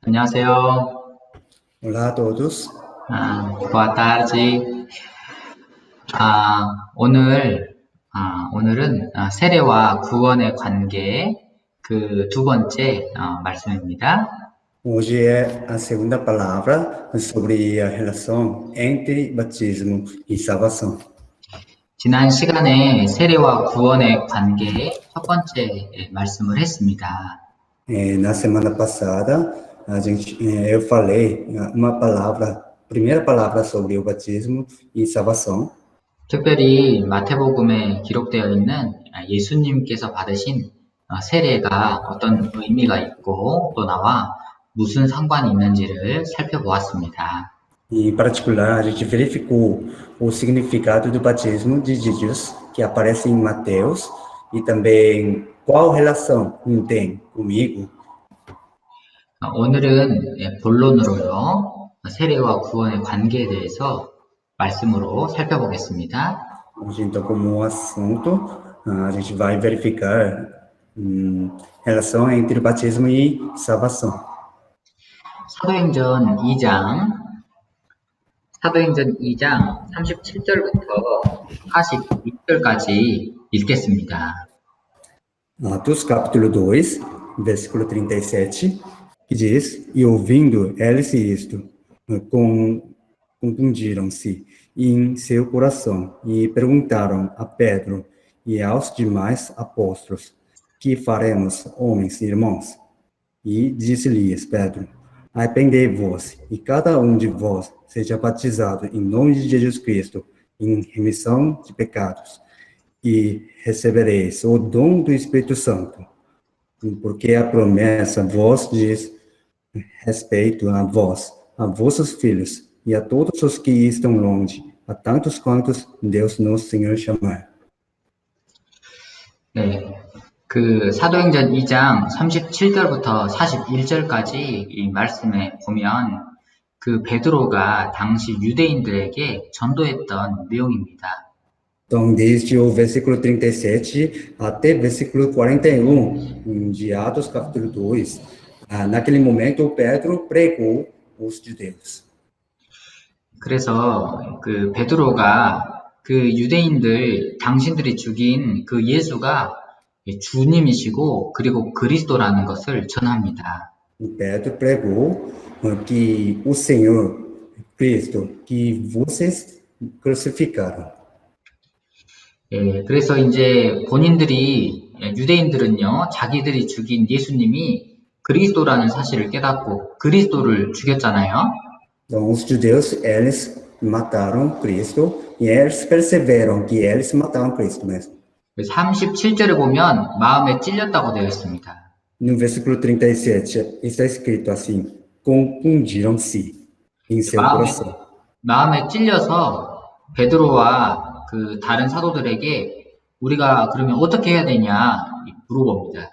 안녕하세요. Olá a todos. boa tarde. 오늘은 세례와 구원의 관계 그 두 번째 말씀입니다. Hoje é a segunda palavra sobre a relação entre batismo e salvação. 지난 시간에 세례와 구원의 관계의 첫 번째 말씀을 했습니다. Na semana passada, eu falei uma palavra, primeira palavra sobre o batismo e salvação. 특별히 마태복음에 기록되어 있는 예수님께서 받으신 세례가 어떤 의미가 있고 또 나와 무슨 상관이 있는지를 살펴보았습니다. Em particular, a gente verificou o significado do batismo de Jesus, que aparece em Mateus, e também qual relação tem comigo. 오늘은 본론으로요, 세례와 구원의 관계에 대해서 말씀으로 살펴보겠습니다. Hoje, então, como um assunto, a gente vai verificar relação entre batismo e salvação. 사도행전 2장 37절부터 42절까지 읽겠습니다. Atos capítulo 2, versículo 37, que diz: E ouvindo eles isto, confundiram-se em seu coração e perguntaram a Pedro e aos demais apóstolos: Que faremos, homens e irmãos? E disse-lhes Pedro: Arrependei-vos, e cada um de vós seja batizado em nome de Jesus Cristo, em remissão de pecados, e recebereis o dom do Espírito Santo, porque a promessa vos diz respeito a vós, a vossos filhos, e a todos os que estão longe, a tantos quantos Deus nosso Senhor chamar. 네, 사도행전 2장 37절부터 41절까지 이 말씀에 보면 베드로가 당시 유대인들에게 전도했던 내용입니다. Então, desde o versículo 37 até versículo 41 de Atos capítulo 2, naquele momento Pedro pregou os judeus. 그래서 베드로가 유대인들 당신들이 죽인 예수가 주님이시고 그리고 그리스도라는 것을 전합니다. Pedro pregou que o Senhor Cristo que vocês crucificaram. 그래서 이제 유대인들은요, 자기들이 죽인 예수님이 그리스도라는 사실을 깨닫고 그리스도를 죽였잖아요. Então, os judeus, eles mataram Cristo e eles perceberam que eles mataram Cristo mesmo. 37절에 보면 마음에 찔렸다고 되어 있습니다. No versículo 37 está escrito assim: confundiram-se em seu coração. 마음에 찔려서 베드로와 다른 사도들에게 우리가 그러면 어떻게 해야 되냐 물어봅니다.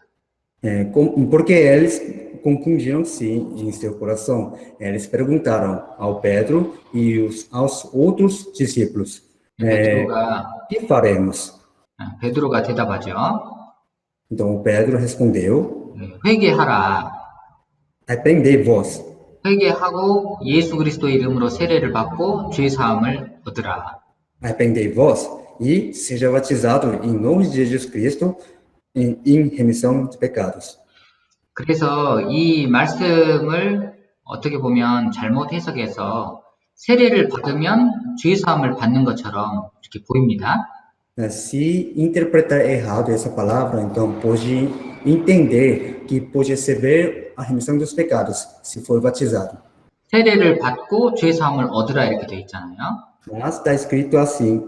Porque eles confundiram-se em seu coração. Eles perguntaram ao Pedro e aos outros discípulos: que faremos? 베드로가 대답하죠. Então Pedro respondeu: 회개하라. Arrependei-vos. 회개하고 예수 그리스도의 이름으로 세례를 받고 죄 사함을 얻으라. Arrependei-vos e seja batizado em nome de Jesus Cristo em remissão de pecados. 그래서 이 말씀을 어떻게 보면 잘못 해석해서 세례를 받으면 죄 사함을 받는 것처럼 이렇게 보입니다. Se interpretar errado essa palavra, então pode entender que pode receber a remissão dos pecados se for batizado. 세례를 받고 죄 사함을 얻으라 이렇게 돼 있잖아요. Mas está escrito assim,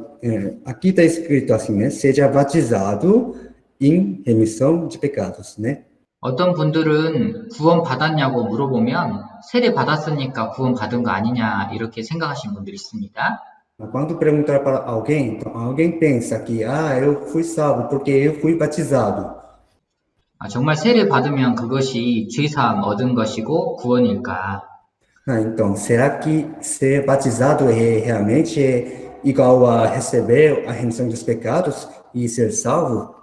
aqui está escrito assim, né? Seja batizado em remissão de pecados, né? 어떤 분들은 구원 받았냐고 물어보면 세례 받았으니까 구원 받은 거 아니냐 이렇게 생각하시는 분들이 있습니다. Quando perguntar para alguém, então alguém pensa que eu fui salvo porque eu fui batizado. 정말 세례 받으면 그것이 죄 사함 얻은 것이고 구원일까? Então, será que ser batizado realmente igual a receber a remissão dos pecados e ser salvo?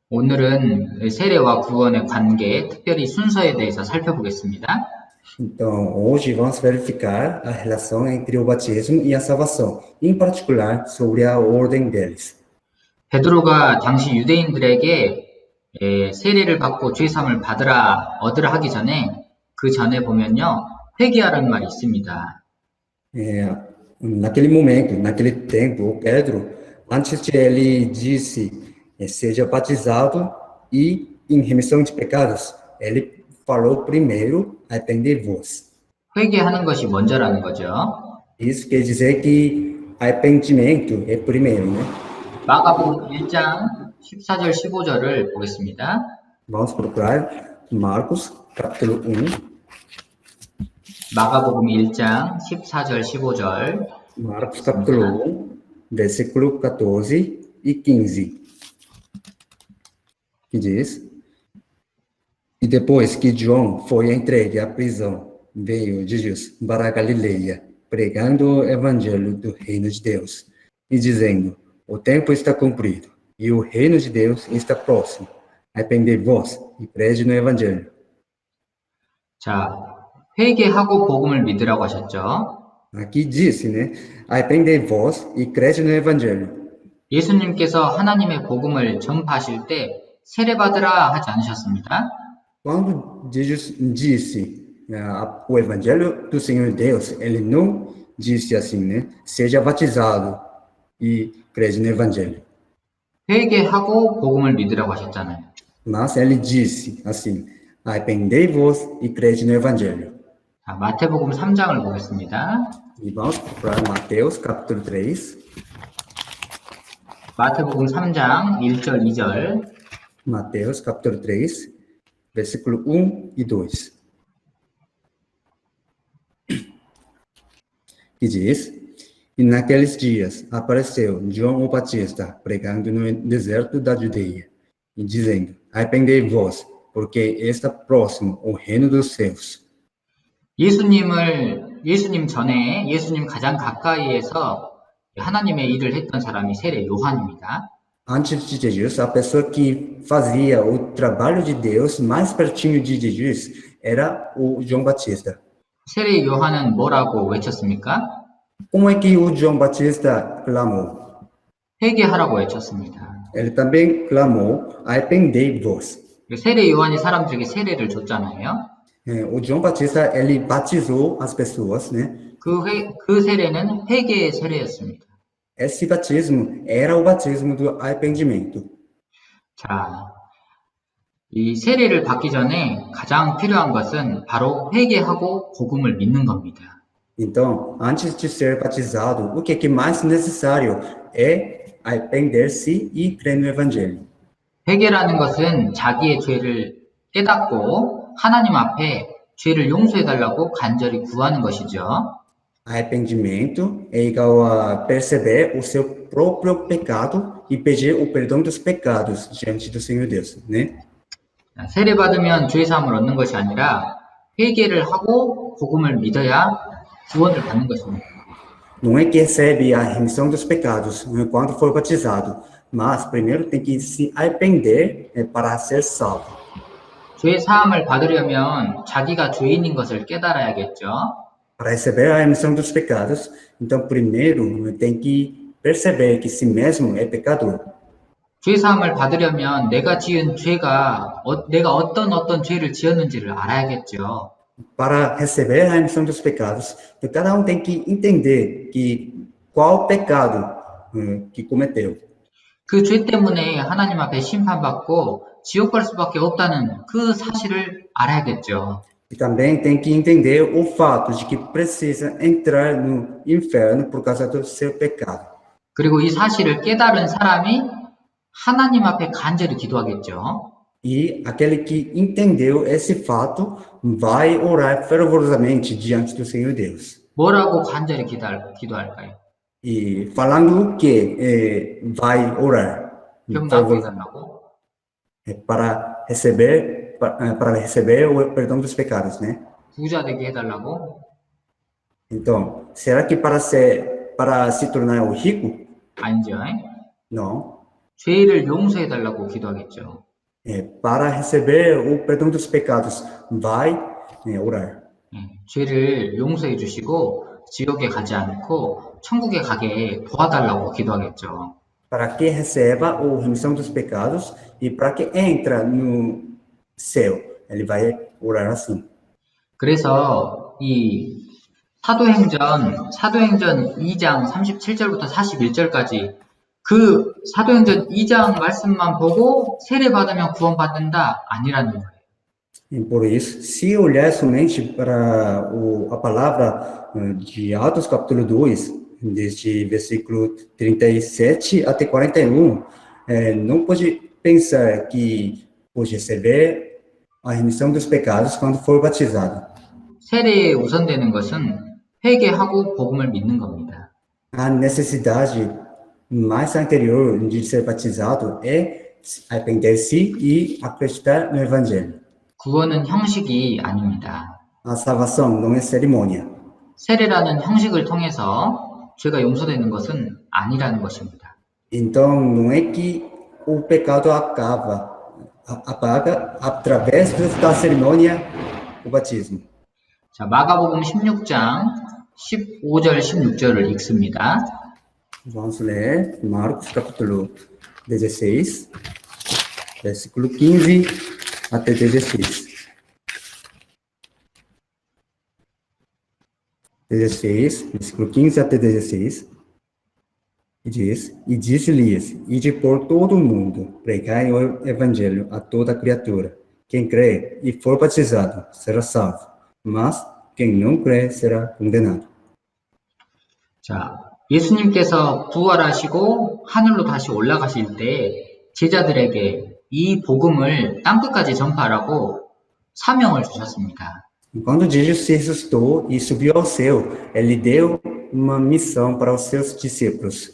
오늘은 세례와 구원의 관계, 특별히 순서에 대해서 살펴보겠습니다. Então, hoje vamos verificar a relação entre o batismo e a salvação, em particular sobre a ordem deles. 베드로가 당시 유대인들에게 세례를 받고 죄사함을 얻으라 하기 전에 그 전에 보면요. 회개하라는 말이 있습니다. Naquele momento, naquele tempo, Pedro, antes de ele disse, seja batizado e em remissão de pecados, ele falou primeiro, arrependei-vos. 회개하는 것이 먼저라는 거죠. Isso quer dizer que arrependimento é primeiro, né? 마가복음 1장 14절 15절을 보겠습니다. Vamos procurar Marcos, capítulo 1. 마가복음 1장 14절 15절. Marcos, capítulo 1, versículo 14 e 15. Que diz: E depois que João foi entregue à prisão, veio Jesus para a Galileia, pregando o evangelho do reino de Deus e dizendo: O tempo está cumprido e o reino de Deus está próximo. Arrependei-vos e crede no evangelho. 자, 회개하고 복음을 믿으라고 하셨죠. Aqui disse, né? Arrependei-vos e crede no evangelho. 예수님께서 하나님의 복음을 전파하실 때 세례받으라 하지 않으셨습니다. Quando Jesus disse o evangelho do Senhor Deus, ele não disse assim, né? Seja batizado e crede no evangelho. 회개하고 복음을 믿으라고 하셨잖아요. Mas ele disse assim: arrependei-vos e crede no evangelho. 자, 마태복음 3장을 보겠습니다. E vamos para Mateus, capítulo 3. 마태복음 3장 1절 2절. Mateus, capítulo 3, versículo 1 e 2. Que diz: E naqueles dias apareceu João o Batista pregando no deserto da Judeia e dizendo: arrependei-vos, porque está próximo o reino dos céus. 예수님 전에 예수님 가장 가까이에서 하나님의 일을 했던 사람이 세례 요한입니다. Antes de Jesus, a pessoa que fazia o trabalho de Deus mais pertinho de Jesus era o João Batista. 세례 요한은 뭐라고 외쳤습니까? Como é que o João Batista clamou? 회개하라고 외쳤습니다. Ele também clamou: arrependei-vos. 세례 요한이 사람들에게 세례를 줬잖아요. O João Batista, ele batizou as pessoas, né? 그 세례는 회개의 세례였습니다. Esse batismo era o batismo do arrependimento. 자, 이 세례를 받기 전에 가장 필요한 것은 바로 회개하고 복음을 믿는 겁니다. Então, antes de ser batizado, o que é mais necessário é arrepender-se e crer no evangelho. 회개라는 것은 자기의 죄를 깨닫고 하나님 앞에 죄를 용서해달라고 간절히 구하는 것이죠. Arrependimento é igual a perceber o seu próprio pecado e pedir o perdão dos pecados diante do Senhor Deus, né? 세례 받으면 죄 사함을 얻는 것이 아니라 회개를 하고 복음을 믿어야 구원을 받는 것입니다. Não é que recebe a remissão dos pecados quando for batizado, mas primeiro tem que se arrepender para ser salvo. 죄 사함을 받으려면 자기가 죄인인 것을 깨달아야겠죠. Para receber a remissão dos pecados, então primeiro tem que perceber que si mesmo é pecador. 죄 사함을 받으려면 내가 지은 죄가 내가 어떤 죄를 지었는지를 알아야겠죠. Para receber a remissão dos pecados, cada tem que entender que qual pecado que cometeu. 그 죄 때문에 하나님 앞에 심판받고 지옥 갈 수밖에 없다는 그 사실을 알아야겠죠. E também tem que entender o fato de que precisa entrar no inferno por causa do seu pecado. 그리고 이 사실을 깨달은 사람이 하나님 앞에 간절히 기도하겠죠. E aquele que entendeu esse fato vai orar fervorosamente diante do Senhor Deus. 뭐라고 간절히 기도할까요? E falando o que vai orar? 기억나고 Para receber o perdão dos pecados, né? 부자 되게 해달라고? Então, será que para se tornar o rico? 아니죠. Não. 죄를 용서해달라고 기도하겠죠. Para receber o perdão dos pecados, vai orar. 죄를 용서해 주시고 지옥에 가지 않고 천국에 가게 도와달라고 기도하겠죠. para que receba a remissão dos pecados e para que entra no céu. Ele vai orar assim. 그래서 이 사도행전 2장 37절부터 41절까지 그 사도행전 2장 말씀만 보고 세례받으면 구원받는다 아니라는 거예요. E por isso, se olhar somente para a palavra de Atos capítulo 2, desde versículo 37 até 41, não pode pensar que pode receber a remissão dos pecados quando for batizado. 세례에 우선되는 것은 회개하고 복음을 믿는 겁니다. A necessidade mais anterior de ser batizado é arrepender-se e acreditar no Evangelho. 구원은 형식이 아닙니다. A salvação não é cerimônia. 세례라는 형식을 통해서 죄가 용서되는 것은 아니라는 것입니다. Então, não é que o pecado apaga através da cerimônia do batismo. 자, 마가복음 16장 15절, 16절을 읽습니다. Vamos ler Marcos capítulo 16, versículo 15 até 16. 16, versículo 15 até 16. E diz, e disse-lhes, ide por todo o mundo, pregai o evangelho a toda criatura. Quem crê e for batizado será salvo, mas quem não crê será condenado. 자, 예수님께서 부활하시고 하늘로 다시 올라가실 때 제자들에게 이 복음을 땅끝까지 전파하라고 사명을 주셨습니다. Quando Jesus se ressuscitou e subiu ao céu, ele deu uma missão para os seus discípulos,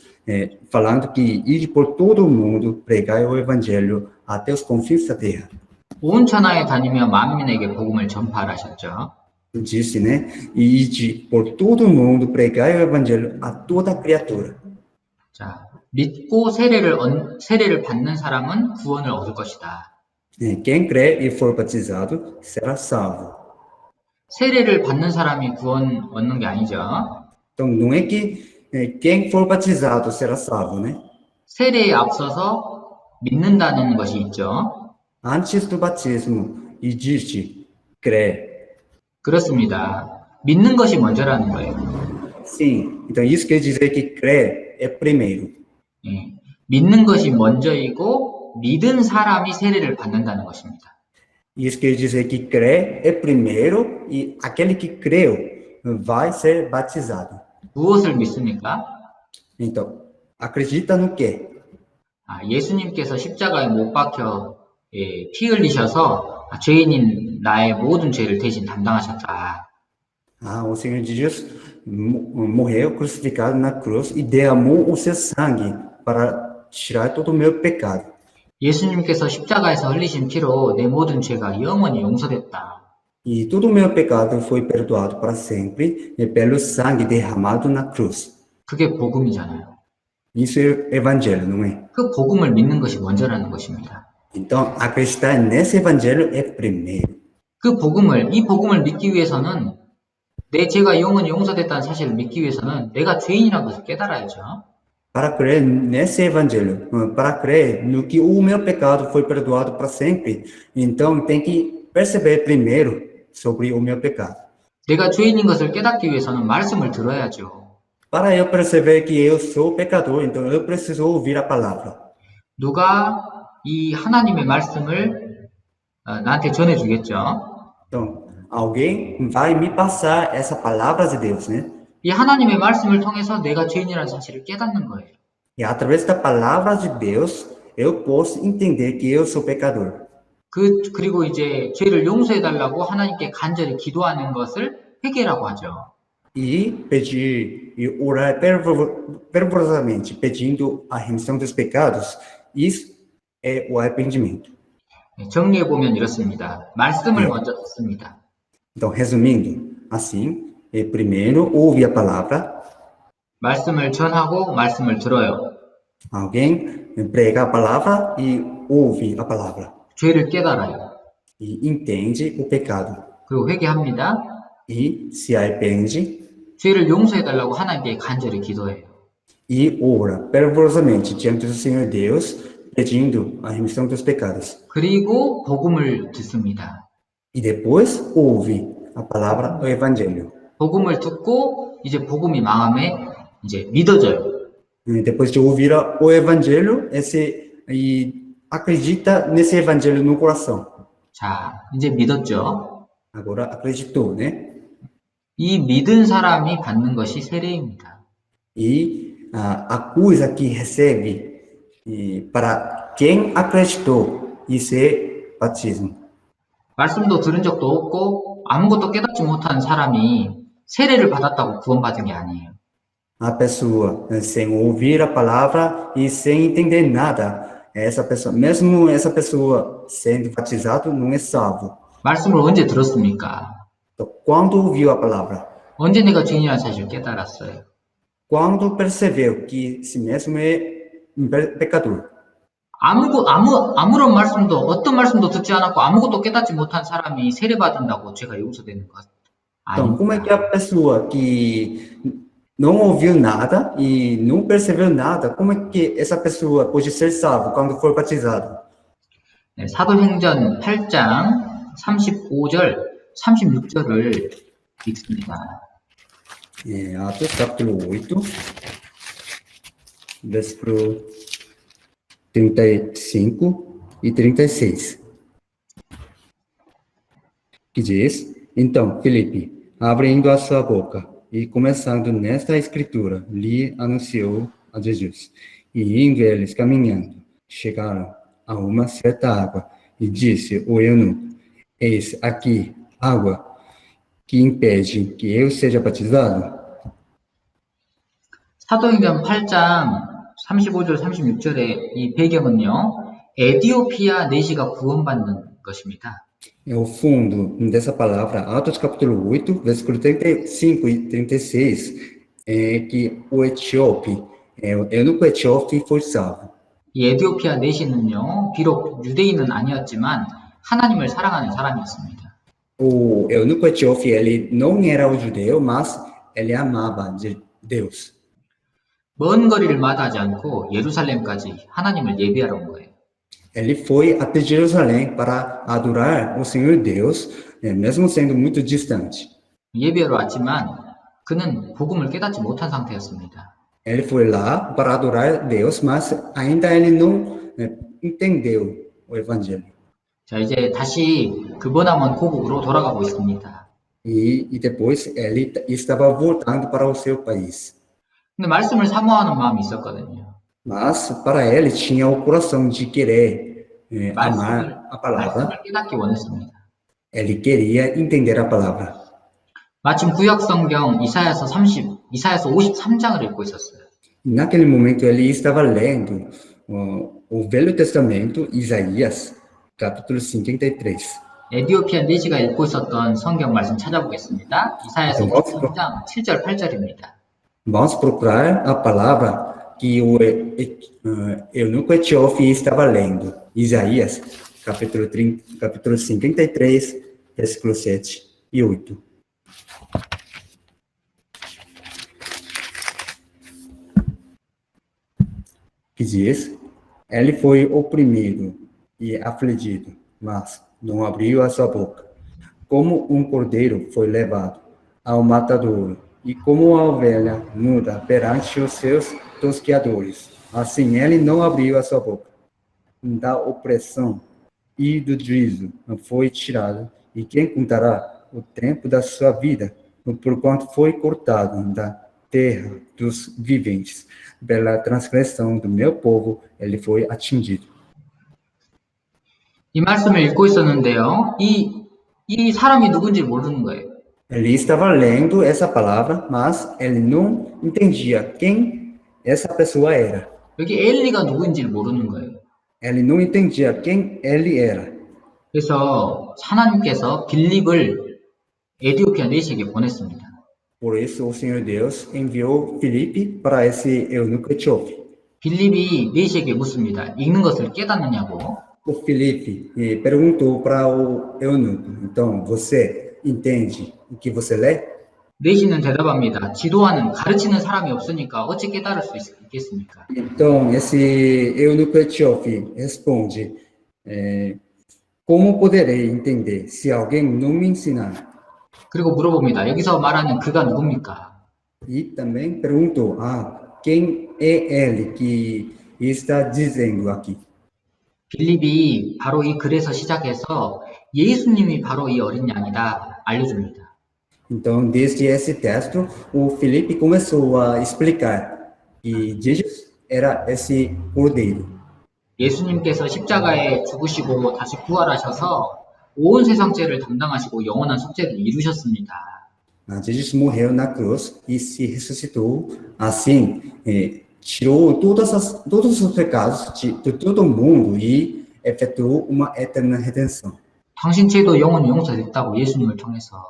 falando que ide por todo o mundo, pregai o evangelho até os confins da terra. 온 천하에 다니며 만민에게 복음을 전파하셨죠. Disse, né? E ide por todo o mundo, pregai o evangelho a toda criatura. 자, 믿고 세례를 받는 사람은 구원을 얻을 것이다. Quem crê e for batizado será salvo. 세례를 받는 사람이 구원 얻는 게 아니죠. Então, não é que quem for batizado será salvo, né? 세례에 앞서서 믿는다는 것이 있죠. Antes do batismo, existe crê. 그렇습니다. 믿는 것이 먼저라는 거예요. Sim, então isso quer dizer que crê é primeiro. 예, 믿는 것이 먼저이고 믿은 사람이 세례를 받는다는 것입니다. Isso quer dizer que crê é primeiro e aquele que creu vai ser batizado. 무엇을 믿습니까? Então, acredita no quê? 예수님께서 십자가에 못 박혀 피 흘리셔서 죄인인 나의 모든 죄를 대신 담당하셨다. O Senhor Jesus morreu crucificado na cruz e derramou o seu sangue para tirar todo o meu pecado. 예수님께서 십자가에서 흘리신 피로 내 모든 죄가 영원히 용서됐다. E todo o meu pecado foi perdoado para sempre pelo sangue derramado na cruz. 그게 복음이잖아요. Isso é evangelho, não é? 그 복음을 믿는 것이 먼저라는 것입니다. Então, acreditar nesse evangelho é primeiro. 이 복음을 믿기 위해서는 내 죄가 영원히 용서됐다는 사실을 믿기 위해서는 내가 죄인이라는 것을 깨달아야죠. Para crer nesse evangelho, para crer no que o meu pecado foi perdoado para sempre, então tem que perceber primeiro sobre o meu pecado. 내가 죄인인 것을 깨닫기 위해서는 말씀을 들어야죠. Para eu perceber que eu sou pecador, então eu preciso ouvir a palavra. 누가 이 하나님의 말씀을 나한테 전해주겠죠. Então, alguém vai me passar essa palavra de Deus, né? 이 하나님의 말씀을 통해서 내가 죄인이라는 사실을 깨닫는 거예요. E através da palavra de Deus, eu posso entender que eu sou pecador. 그리고 이제 죄를 용서해달라고 하나님께 간절히 기도하는 것을 회개라고 하죠. E pedir, e orar fervorosamente, pedindo a remissão dos pecados, isso é o arrependimento. 정리해보면 이렇습니다. 말씀을 먼저 듣습니다. Então, resumindo, assim, primeiro ouve a palavra. 말씀을 전하고 말씀을 들어요. Alguém prega a palavra e ouve a palavra. 죄를 깨달아요. E entende o pecado. 그리고 회개합니다. e se arrepende 죄를 용서해달라고 하나님께 간절히 기도해요. e ora fervorosamente diante do Senhor Deus, pedindo a remissão dos pecados. 그리고 복음을 듣습니다. E depois ouve a palavra do Evangelho. 복음을 듣고 이제 복음이 마음에 이제 믿어져요. E depois de ouvir o Evangelho, acredita nesse Evangelho no coração. 자, 이제 믿었죠? Agora acreditou, né? 이 믿은 사람이 받는 것이 세례입니다. E a coisa que recebe para quem acreditou, isso é batismo. 말씀도 들은 적도 없고 아무것도 깨닫지 못한 사람이 세례를 받았다고 구원받은 게 아니에요. A pessoa sem ouvir a palavra e sem entender nada, mesmo essa pessoa sendo batizado, não é salvo. 말씀을 언제 들었습니까? Então, quando ouviu a palavra, 언제 내가 죄인이라는 사실을 깨달았어요? quando percebeu que si mesmo é um pecador. 아무런 말씀도, 어떤 말씀도 듣지 않았고 아무것도 깨닫지 못한 사람이 세례받는다고 죄가 용서되는 것 Então, como é que 아닙니다. a pessoa que não ouviu nada e não percebeu nada, como é que essa pessoa pode ser salva quando for batizado? 네, 사도행전 8장 35절, 36절을 읽습니다. Atos capítulo 8, versículo 35 e 36. Que diz: Então, Filipe, abrindo a sua boca e começando nesta escritura, lhe anunciou a Jesus. E indo eles caminhando, chegaram a uma certa água, e disse o eunuco: Eis aqui água que impede que eu seja batizado. 사도행전 8장 35절, 36절의 이 배경은요, 에디오피아 내시가 구원받는 것입니다. O fundo dessa palavra, Atos capítulo 8, versículo 35 e 36, é que o etíope, o eunuco etíope foi salvo. 이 에디오피아 내시는요, 비록 유대인은 아니었지만 하나님을 사랑하는 사람이었습니다. O eunuco etíope, ele não era o judeu, mas ele amava Deus. 먼 거리를 마다하지 않고 예루살렘까지 하나님을 예비하러 온 거예요. Ele foi até Jerusalém para adorar o Senhor Deus, mesmo sendo muito distante. 예비하러 왔지만 그는 복음을 깨닫지 못한 상태였습니다. Ele foi lá para adorar Deus, mas ainda ele não entendeu o evangelho. 자, 이제 다시 그 머나먼 고국으로 돌아가고 있습니다. E depois ele estava voltando para o seu país. 근데 말씀을 사모하는 마음이 있었거든요. Mas para ele tinha o coração de querer amar a palavra. 말씀을 깨닫기 원했습니다. Ele queria entender a palavra. 마침 구약 성경 이사야서 53장을 읽고 있었어요. Naquele momento ele estava lendo o Velho Testamento, Isaías, capítulo 53. 에디오피아 내시가 읽고 있었던 성경 말씀 찾아보겠습니다. 이사야서 53장 7절, 8절입니다. Vamos procurar a palavra que o eunuco etíope estava lendo. Isaías, capítulo 53, versículos 7 e 8. Que diz: Ele foi oprimido e afligido, mas não abriu a sua boca. Como um cordeiro foi levado ao matadouro, e como uma ovelha muda perante os seus tosqueadores, assim ele não abriu a sua boca. Da opressão e do juízo foi tirado, e quem contará o tempo da sua vida, porquanto foi cortado da terra dos viventes. Pela transgressão do meu povo, ele foi atingido. 이 말씀을 읽고 있었는데요. 이 사람이 누군지 모르는 거예요. Ele estava lendo essa palavra, mas ele não entendia quem essa pessoa era. 여기 엘리가 누구인지를 모르는 거예요. Ele não entendia quem ele era. 그래서 하나님께서 빌립을 에디오피아 내시에게 보냈습니다. Por isso, o Senhor Deus enviou Filipe para esse eunuco etíope. 빌립이 내시에게 묻습니다. 읽는 것을 깨닫느냐고. O Filipe perguntou para o eunuco: então, você entende o que você lê? 내시는 대답합니다. 지도하는 가르치는 사람이 없으니까 어찌 깨달을 수 있겠습니까? Então, esse eunuco etíope responde: como poderei entender se alguém não me ensinar? 그리고 물어봅니다. 여기서 말하는 그가 누굽니까? E também perguntou: quem é ele que está dizendo aqui? 빌립이 바로 이 글에서 시작해서 예수님이 바로 이 어린 양이다 알려줍니다. Então, desde esse texto, o Felipe começou a explicar que Jesus era esse cordeiro. 예수님께서 십자가에 죽으시고 다시 부활하셔서 온 세상 죄를 담당하시고 영원한 속죄를 이루셨습니다. Jesus morreu na cruz e se ressuscitou, assim, tirou todos os pecados de todo mundo e efetuou uma eterna redenção. 당신 죄도 영원히 용서됐다고 예수님을 통해서.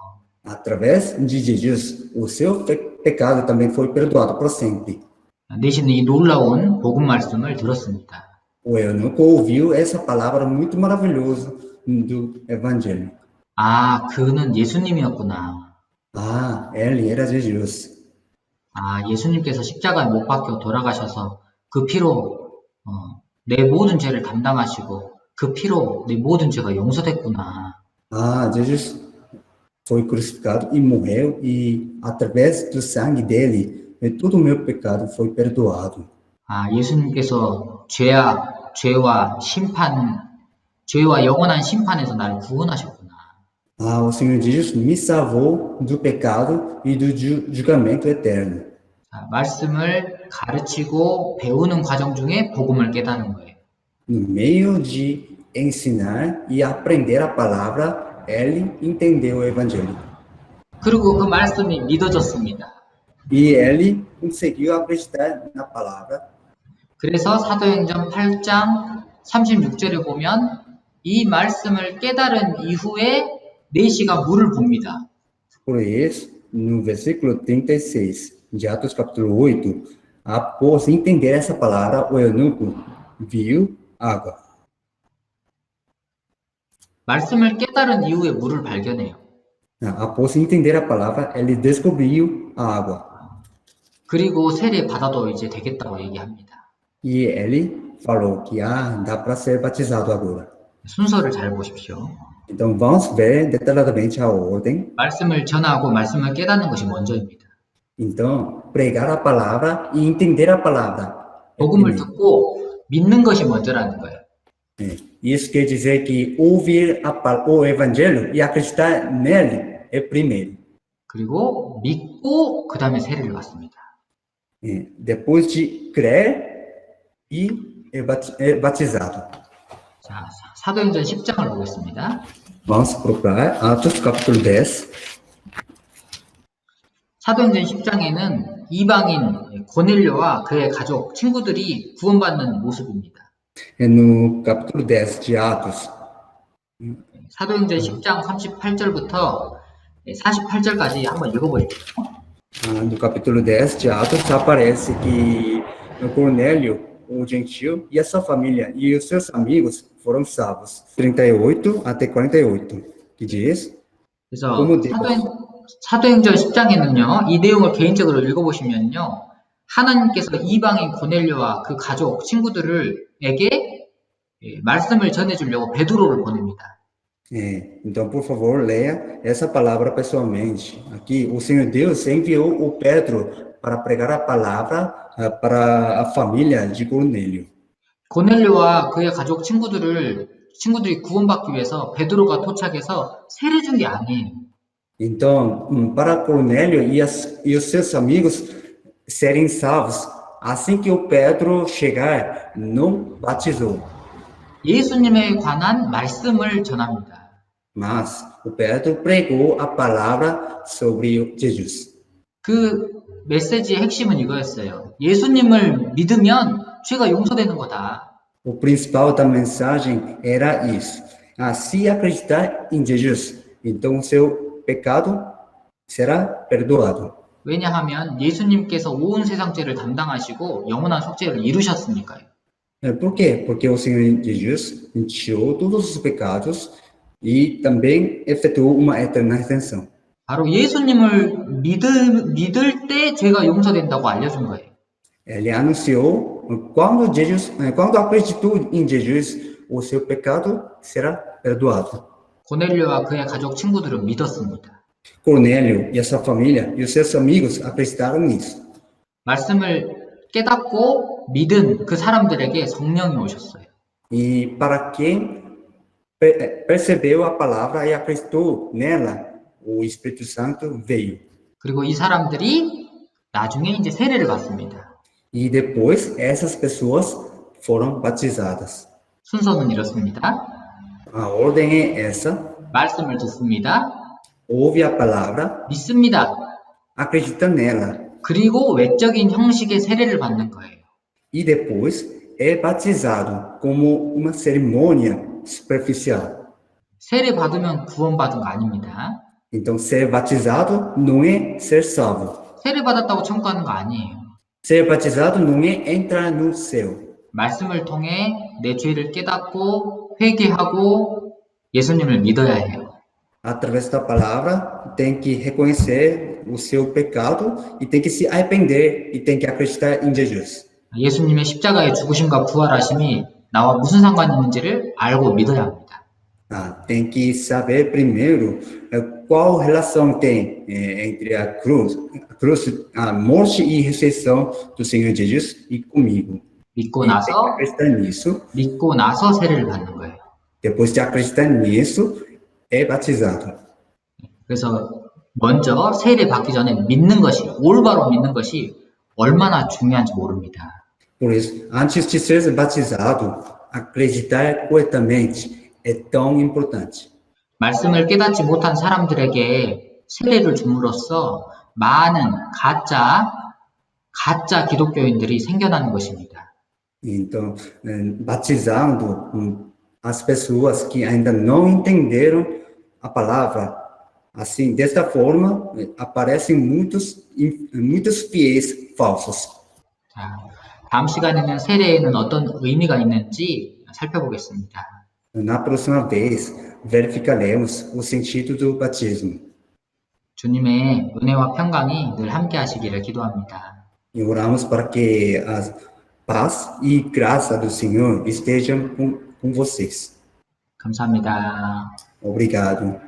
Através de Jesus, o seu pecado também foi perdoado por sempre. 내시는 이 놀라운 복음 말씀을 들었습니다. O eunuco ouviu essa palavra muito maravilhosa do Evangelho. 아, 그는 예수님이었구나. Ele era Jesus. 아, 예수님께서 십자가에 못 박혀 돌아가셔서 그 피로 내 모든 죄를 담당하시고 그 피로 내 모든 죄가 용서됐구나. Jesus foi crucificado e morreu e através do sangue dele, todo o meu pecado foi perdoado. 아, 예수님께서 죄와 영원한 심판에서 나를 구원하셨구나. O Senhor Jesus me salvou do pecado e do julgamento eterno. 자, 말씀을 가르치고 배우는 과정 중에 복음을 깨닫는 거예요. No meio de ensinar e aprender a palavra, ele entendeu o evangelho. 그리고 그 말씀이 믿어졌습니다. E ele conseguiu acreditar na palavra. 그래서 사도행전 8장 36절에 보면 이 말씀을 깨달은 이후에 내시가 물을 봅니다. Por isso, no versículo 36 de Atos capítulo 8, após entender essa palavra, o eunuco viu água. 말씀을 깨달은 이후에 물을 발견해요. Após entender a palavra, ele descobriu a água. 그리고 세례 받아도 이제 되겠다고 얘기합니다. E ele falou que dá para ser batizado agora. 순서를 잘 보십시오. Então vamos ver detalhadamente a ordem. 말씀을 전하고 말씀을 깨닫는 것이 먼저입니다. Então, pregar a palavra e entender a palavra. 복음을 듣고 믿는 것이 먼저라는 거예요. Isso quer dizer que ouvir o evangelho e acreditar nele é primeiro. 그리고 믿고 그 다음에 세례를 받습니다. Depois de crer e é batizado. 자, 사도행전 10장을 보겠습니다. Vamos procurar Atos capítulo 10. 사도행전 10장에는 이방인 고넬료와 그의 가족, 친구들이 구원받는 모습입니다. No capítulo 10 de Atos. 사도행전 10장 38절부터 48절까지 한번 읽어보십시오. No capítulo 10 de Atos aparece que Cornélio, o gentil, e a sua família e os seus amigos foram salvos. 38 até 48, que diz: 그래서 사도행전 10장에는요, 이 내용을 개인적으로 읽어보시면요, 하나님께서 이방인 고넬료와 그 가족, 친구들에게 말씀을 전해주려고 베드로를 보냅니다. Então, por favor, leia essa palavra pessoalmente. Aqui, o Senhor Deus enviou o Pedro para pregar a palavra para a família de Cornélio. 고넬료와 그의 가족 친구들이 구원받기 위해서 베드로가 도착해서 세례 준 게 아니에요. Então, para Cornélio e os seus amigos serem salvos, assim que o Pedro chegar, não batizou. 예수님에 관한 말씀을 전합니다. Mas o Pedro pregou a palavra sobre Jesus. 그 메시지의 핵심은 이거였어요. 예수님을 믿으면 죄가 용서되는 거다. O principal da mensagem era isso. Se acreditar em Jesus, então o seu pecado será perdoado. 왜냐하면 예수님께서 온 세상 죄를 담당하시고 영원한 속죄를 이루셨으니까요. Por quê? Porque o Senhor Jesus tirou todos os pecados e também efetuou uma eterna redenção. 바로 예수님을 믿을 때 죄가 용서된다고 알려준 거예요. Ele anunciou quando acreditou em Jesus, o seu pecado será perdoado. 고넬료와 그의 가족 친구들은 믿었습니다. Cornélio e a sua família e os seus amigos acreditaram nisso. 말씀을 깨닫고 믿은 그 사람들에게 성령이 오셨어요. E para quem percebeu a palavra e acreditou nela, o Espírito Santo veio. 그리고 이 사람들이 나중에 이제 세례를 받습니다. E depois essas pessoas foram batizadas. 순서는 이렇습니다. A ordem é essa: 말씀을 듣습니다. ouve a palavra, 믿습니다. acredita nela, 그리고 외적인 형식의 세례를 받는 거예요. e depois é batizado como uma cerimônia superficial. 세례 받으면 구원받은 거 아닙니다. Então, ser batizado não é ser salvo. 세례 받았다고 천국하는 거 아니에요. Ser batizado não é entrar no céu. 말씀을 통해 내 죄를 깨닫고 회개하고 예수님을 믿어야 해요. Através da palavra, tem que reconhecer o seu pecado e tem que se arrepender e tem que acreditar em Jesus. 예수님의 십자가의 죽으심과 부활하심이 나와 무슨 상관이 있는지를 알고 믿어야 합니다. Tem que saber primeiro qual relação tem entre a cruz, a morte e ressurreição do Senhor Jesus e comigo. 믿고 E tem que 나서 acreditar nisso. 믿고 나서 세례를 받는 거예요. Depois de acreditar nisso, é batizado. 그래서 먼저 세례 받기 전에 믿는 것이 올바로 믿는 것이 얼마나 중요한지 모릅니다. Por isso, antes de ser batizado, acreditar corretamente é tão importante. 말씀을 깨닫지 못한 사람들에게 세례를 줌으로써 많은 가짜 기독교인들이 생겨나는 것입니다. Então, batizando as pessoas que ainda não entenderam a palavra, assim, desta forma, aparecem muitos fiéis falsos. 자, 다음 시간에는 세례에는 어떤 의미가 있는지 살펴보겠습니다. Na próxima vez, verificaremos o sentido do batismo. 주님의 은혜와 평강이 늘 함께 하시기를 기도합니다. E oramos para que a paz e graça do Senhor estejam com vocês. 감사합니다. Obrigado.